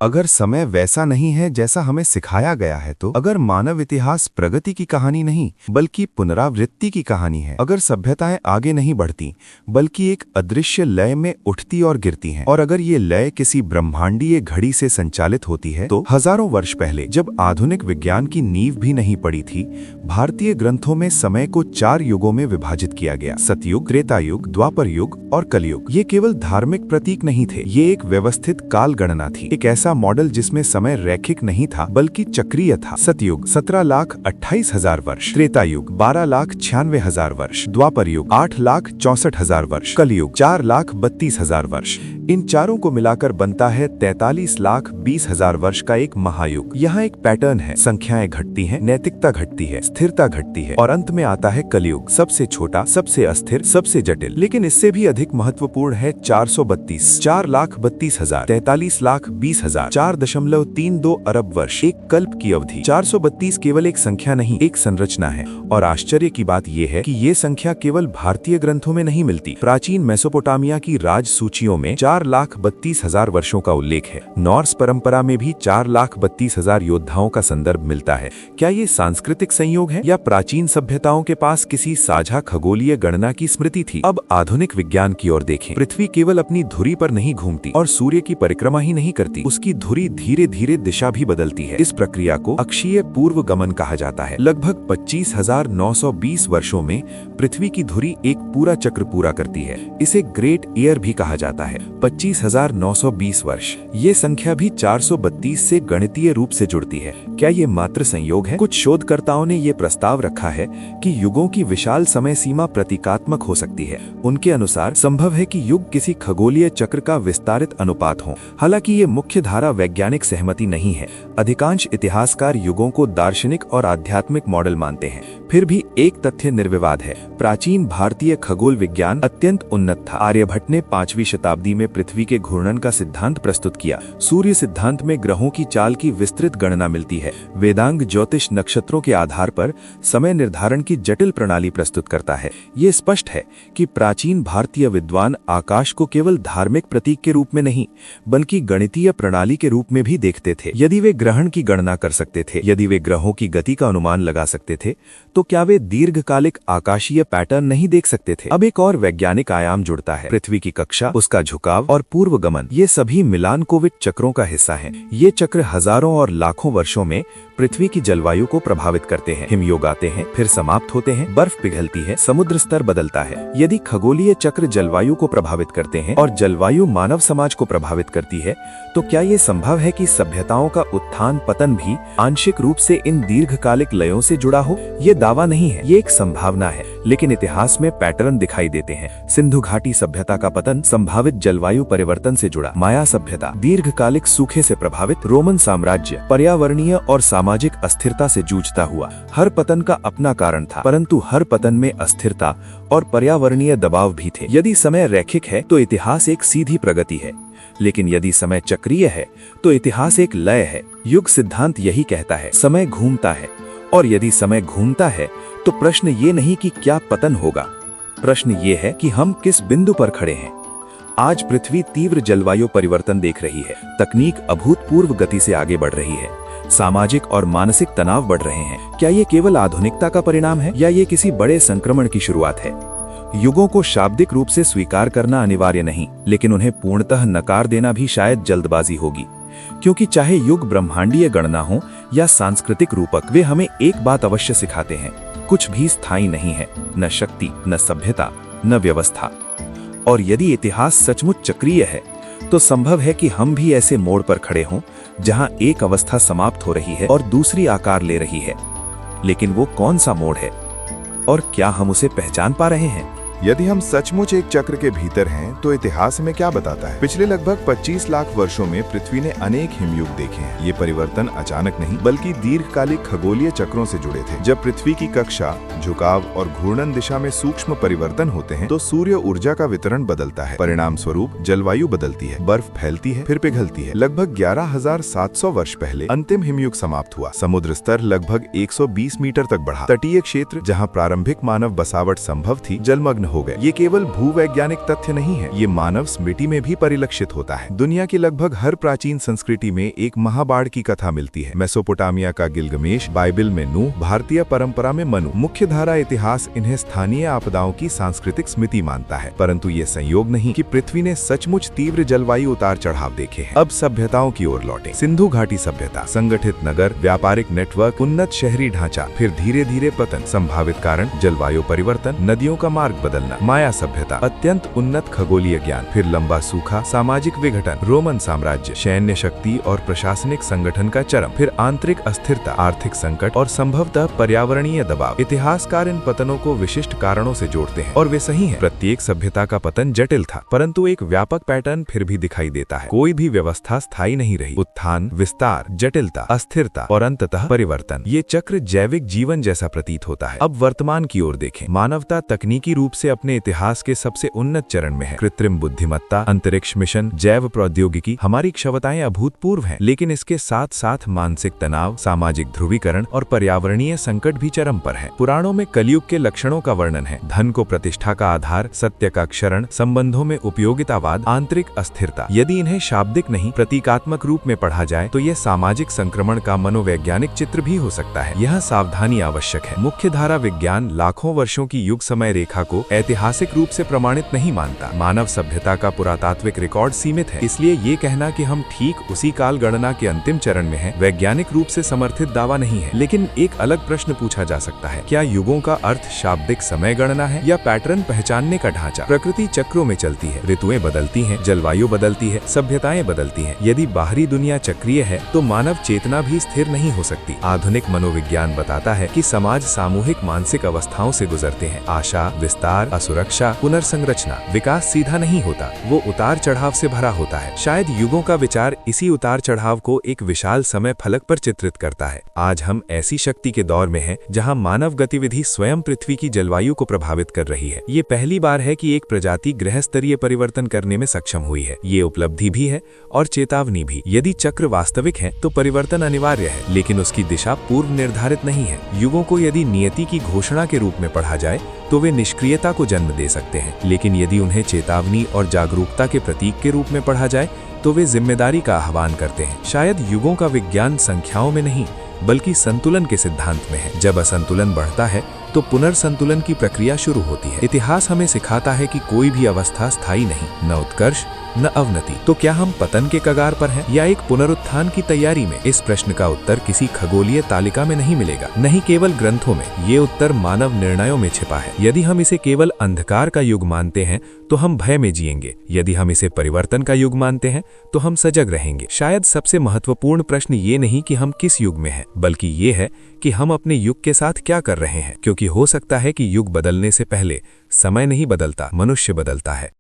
अगर समय वैसा नहीं है जैसा हमें सिखाया गया है तो अगर मानव इतिहास प्रगति की कहानी नहीं बल्कि पुनरावृत्ति की कहानी है, अगर सभ्यताएं आगे नहीं बढ़ती बल्कि एक अदृश्य लय में उठती और गिरती हैं, और अगर ये लय किसी ब्रह्मांडीय घड़ी से संचालित होती है, तो हजारों वर्ष पहले जब आधुनिक विज्ञान की नींव भी नहीं पड़ी थी, भारतीय ग्रंथों में समय को 4 युगों में विभाजित किया गया। सतयुग, त्रेता युग, द्वापर युग और कलयुग। ये केवल धार्मिक प्रतीक नहीं थे, ये एक व्यवस्थित काल गणना थी, एक ऐसा मॉडल जिसमें समय रैखिक नहीं था बल्कि चक्रीय था। सतयुग 17,28,000 वर्ष, त्रेता युग 12,96,000 वर्ष, द्वापर युग 8,64,000 वर्ष, कलयुग 4,32,000 वर्ष। इन चारों को मिलाकर बनता है 43,20,000 वर्ष का एक महायुग। यहाँ एक पैटर्न है, संख्याएं घटती हैं, नैतिकता घटती है, स्थिरता घटती है, और अंत में आता है कलयुग, सबसे छोटा, सबसे अस्थिर, सबसे जटिल। लेकिन इससे भी अधिक महत्वपूर्ण है 432, 4,32,000, 43,20,000, 4.32 अरब वर्ष, एक कल्प की अवधि। 432 केवल एक संख्या नहीं, एक संरचना है। और आश्चर्य की बात यह है कि ये संख्या केवल भारतीय ग्रंथों में नहीं मिलती। प्राचीन मेसोपोटामिया की राज सूचियों में 4,32,000 वर्षों का उल्लेख है। नॉर्स परंपरा में भी 4,32,000 योद्धाओं का संदर्भ मिलता है। क्या ये सांस्कृतिक संयोग है या प्राचीन सभ्यताओं के पास किसी साझा खगोलीय गणना की स्मृति थी? अब आधुनिक विज्ञान की ओर देखें। पृथ्वी केवल अपनी धुरी पर नहीं घूमती और सूर्य की परिक्रमा ही नहीं करती, उसकी धुरी धीरे धीरे दिशा भी बदलती है। इस प्रक्रिया को अक्षीय पूर्व गमन कहा जाता है। लगभग 25,920 वर्षों में पृथ्वी की धुरी एक पूरा चक्र पूरा करती है। इसे ग्रेट ईयर भी कहा जाता है। 25,920 वर्ष, ये संख्या भी 432 से गणितीय रूप से जुड़ती है। क्या ये मात्र संयोग है? कुछ शोधकर्ताओं ने ये प्रस्ताव रखा है कि युगों की विशाल समय सीमा प्रतीकात्मक हो सकती है। उनके अनुसार संभव है कि युग किसी खगोलीय चक्र का विस्तारित अनुपात हो। हालांकि ये मुख्य धारा वैज्ञानिक सहमति नहीं है। अधिकांश इतिहासकार युगों को दार्शनिक और आध्यात्मिक मॉडल मानते हैं। फिर भी एक तथ्य निर्विवाद है, प्राचीन भारतीय खगोल विज्ञान अत्यंत उन्नत था। आर्यभट्ट ने 5वीं शताब्दी में पृथ्वी के घूर्णन का सिद्धांत प्रस्तुत किया। सूर्य सिद्धांत में ग्रहों की चाल की विस्तृत गणना मिलती है। वेदांग ज्योतिष नक्षत्रों के आधार पर समय निर्धारण की जटिल प्रणाली प्रस्तुत करता है। ये स्पष्ट है कि प्राचीन भारतीय विद्वान आकाश को केवल धार्मिक प्रतीक के रूप में नहीं बल्कि गणितीय प्रणाली के रूप में भी देखते थे। यदि वे ग्रहण की गणना कर सकते थे, यदि वे ग्रहों की गति का अनुमान लगा सकते थे, तो क्या वे दीर्घकालिक आकाशीय पैटर्न नहीं देख सकते थे? अब एक और वैज्ञानिक आयाम जुड़ता है, पृथ्वी की कक्षा, उसका झुकाव और पूर्व गमन। ये सभी मिलानकोविट चक्रों का हिस्सा हैं। ये चक्र हजारों और लाखों वर्षों में पृथ्वी की जलवायु को प्रभावित करते हैं। हिमयोग आते हैं, फिर समाप्त होते हैं, बर्फ पिघलती है, समुद्र स्तर बदलता है। यदि खगोलीय चक्र जलवायु को प्रभावित करते हैं और जलवायु मानव समाज को प्रभावित करती है, तो क्या ये संभव है कि सभ्यताओं का उत्थान पतन भी आंशिक रूप से इन दीर्घकालिक लयों से जुड़ा हो? ये दावा नहीं है, ये एक संभावना है, लेकिन इतिहास में पैटर्न दिखाई देते हैं। सिंधु घाटी सभ्यता का पतन संभावित जलवायु परिवर्तन से जुड़ा, माया सभ्यता दीर्घकालिक सूखे से प्रभावित, रोमन साम्राज्य पर्यावरणीय और सामाजिक अस्थिरता से जूझता हुआ। हर पतन का अपना कारण था, परंतु हर पतन में अस्थिरता और पर्यावरणीय दबाव भी थे। यदि समय रैखिक है तो इतिहास एक सीधी प्रगति है, लेकिन यदि समय चक्रीय है तो इतिहास एक लय है। युग सिद्धांत यही कहता है, समय घूमता है, और यदि समय घूमता है तो प्रश्न ये नहीं कि क्या पतन होगा, प्रश्न ये है कि हम किस बिंदु पर खड़े हैं। आज पृथ्वी तीव्र जलवायु परिवर्तन देख रही है। तकनीक अभूतपूर्व गति से आगे बढ़ रही है। सामाजिक और मानसिक तनाव बढ़ रहे हैं। क्या ये केवल आधुनिकता का परिणाम है या ये किसी बड़े संक्रमण की शुरुआत है? युगों को शाब्दिक रूप से स्वीकार करना अनिवार्य नहीं, लेकिन उन्हें पूर्णतः नकार देना भी शायद जल्दबाजी होगी, क्योंकि चाहे युग ब्रह्मांडीय गणना हो या सांस्कृतिक रूपक, वे हमें एक बात अवश्य सिखाते हैं, कुछ भी स्थायी नहीं है, न शक्ति, न सभ्यता, न व्यवस्था। और यदि इतिहास सचमुच चक्रीय है तो संभव है कि हम भी ऐसे मोड़ पर खड़े हों जहां एक अवस्था समाप्त हो रही है और दूसरी आकार ले रही है। लेकिन वो कौन सा मोड़ है और क्या हम उसे पहचान पा रहे हैं? यदि हम सचमुच एक चक्र के भीतर हैं तो इतिहास में क्या बताता है? पिछले लगभग 25 लाख वर्षों में पृथ्वी ने अनेक हिमयुग देखे हैं। ये परिवर्तन अचानक नहीं बल्कि दीर्घकालिक खगोलीय चक्रों से जुड़े थे। जब पृथ्वी की कक्षा, झुकाव और घूर्णन दिशा में सूक्ष्म परिवर्तन होते हैं तो सूर्य ऊर्जा का वितरण बदलता है। परिणाम स्वरूप जलवायु बदलती है, बर्फ फैलती है, फिर पिघलती है। लगभग 11,700 वर्ष पहले अंतिम हिमयुग समाप्त हुआ। समुद्र स्तर लगभग 120 मीटर तक बढ़ा। तटीय क्षेत्र जहाँ प्रारंभिक मानव बसावट संभव थी जलमग्न हो गए। ये केवल भूवैज्ञानिक तथ्य नहीं है, ये मानव स्मृति में भी परिलक्षित होता है। दुनिया की लगभग हर प्राचीन संस्कृति में एक महाबाढ़ की कथा मिलती है। मेसोपोटामिया का गिलगमेश, बाइबल में नूह, भारतीय परंपरा में मनु। मुख्य धारा इतिहास इन्हें स्थानीय आपदाओं की सांस्कृतिक स्मृति मानता है, परंतु ये संयोग नहीं कि पृथ्वी ने सचमुच तीव्र जलवायु उतार चढ़ाव देखे हैं। अब सभ्यताओं की ओर लौटे। सिंधु घाटी सभ्यता, संगठित नगर, व्यापारिक नेटवर्क, उन्नत शहरी ढांचा, फिर धीरे धीरे पतन। संभावित कारण जलवायु परिवर्तन, नदियों का मार्ग बदलना। माया सभ्यता, अत्यंत उन्नत खगोलीय ज्ञान, फिर लंबा सूखा, सामाजिक विघटन। रोमन साम्राज्य, सैन्य शक्ति और प्रशासनिक संगठन का चरम, फिर आंतरिक अस्थिरता, आर्थिक संकट और संभवतः पर्यावरणीय दबाव। इतिहासकार इन पतनों को विशिष्ट कारणों से जोड़ते हैं और वे सही हैं। प्रत्येक सभ्यता का पतन जटिल था, परंतु एक व्यापक पैटर्न फिर भी दिखाई देता है। कोई भी व्यवस्था स्थायी नहीं रही। उत्थान, विस्तार, जटिलता, अस्थिरता और अंततः परिवर्तन। ये चक्र जैविक जीवन जैसा प्रतीत होता है। अब वर्तमान की ओर देखें। मानवता तकनीकी रूप से अपने इतिहास के सबसे उन्नत चरण में है। कृत्रिम बुद्धिमत्ता, अंतरिक्ष मिशन, जैव प्रौद्योगिकी, हमारी क्षमताएं अभूतपूर्व हैं, लेकिन इसके साथ साथ मानसिक तनाव, सामाजिक ध्रुवीकरण और पर्यावरणीय संकट भी चरम पर है। पुराणों में कलयुग के लक्षणों का वर्णन है। धन को प्रतिष्ठा का आधार, सत्य का क्षरण, संबंधों में उपयोगितावाद, आंतरिक अस्थिरता। यदि इन्हें शाब्दिक नहीं प्रतीकात्मक रूप में पढ़ा जाए तो यह सामाजिक संक्रमण का मनोवैज्ञानिक चित्र भी हो सकता है। यह सावधानी आवश्यक है। मुख्य धारा विज्ञान लाखों वर्षों की युग समय रेखा को ऐतिहासिक रूप से प्रमाणित नहीं मानता। मानव सभ्यता का पुरातात्विक रिकॉर्ड सीमित है, इसलिए ये कहना कि हम ठीक उसी काल गणना के अंतिम चरण में हैं, वैज्ञानिक रूप से समर्थित दावा नहीं है। लेकिन एक अलग प्रश्न पूछा जा सकता है, क्या युगों का अर्थ शाब्दिक समय गणना है या पैटर्न पहचानने का ढांचा? प्रकृति चक्रों में चलती है, ऋतुएं बदलती हैं, जलवायु बदलती है, सभ्यताएं बदलती हैं। यदि बाहरी दुनिया चक्रीय है तो मानव चेतना भी स्थिर नहीं हो सकती। आधुनिक मनोविज्ञान बताता है कि समाज सामूहिक मानसिक अवस्थाओं से गुजरते हैं। आशा, विस्तार, असुरक्षा, पुनर्संरचना। विकास सीधा नहीं होता, वो उतार चढ़ाव से भरा होता है। शायद युगों का विचार इसी उतार चढ़ाव को एक विशाल समय फलक पर चित्रित करता है। आज हम ऐसी शक्ति के दौर में हैं जहां मानव गतिविधि स्वयं पृथ्वी की जलवायु को प्रभावित कर रही है। ये पहली बार है कि एक प्रजाति ग्रह स्तरीय परिवर्तन करने में सक्षम हुई है। ये उपलब्धि भी है और चेतावनी भी। यदि चक्र वास्तविक है तो परिवर्तन अनिवार्य है, लेकिन उसकी दिशा पूर्व निर्धारित नहीं है। युगों को यदि नियति की घोषणा के रूप में पढ़ा जाए तो वे निष्क्रियता को जन्म दे सकते हैं, लेकिन यदि उन्हें चेतावनी और जागरूकता के प्रतीक के रूप में पढ़ा जाए तो वे जिम्मेदारी का आह्वान करते हैं। शायद युगों का विज्ञान संख्याओं में नहीं बल्कि संतुलन के सिद्धांत में है। जब असंतुलन बढ़ता है तो पुनर्संतुलन की प्रक्रिया शुरू होती है। इतिहास हमें सिखाता है कि कोई भी अवस्था स्थायी नहीं, न उत्कर्ष न अवनति। तो क्या हम पतन के कगार पर हैं या एक पुनरुत्थान की तैयारी में? इस प्रश्न का उत्तर किसी खगोलीय तालिका में नहीं मिलेगा, नहीं केवल ग्रंथों में। ये उत्तर मानव निर्णयों में छिपा है। यदि हम इसे केवल अंधकार का युग मानते हैं तो हम भय में जिएंगे। यदि हम इसे परिवर्तन का युग मानते हैं तो हम सजग रहेंगे। शायद सबसे महत्वपूर्ण प्रश्न ये नहीं कि हम किस युग में हैं, बल्कि ये है कि हम अपने युग के साथ क्या कर रहे हैं, क्योंकि हो सकता है कि युग बदलने से पहले समय नहीं बदलता, मनुष्य बदलता है।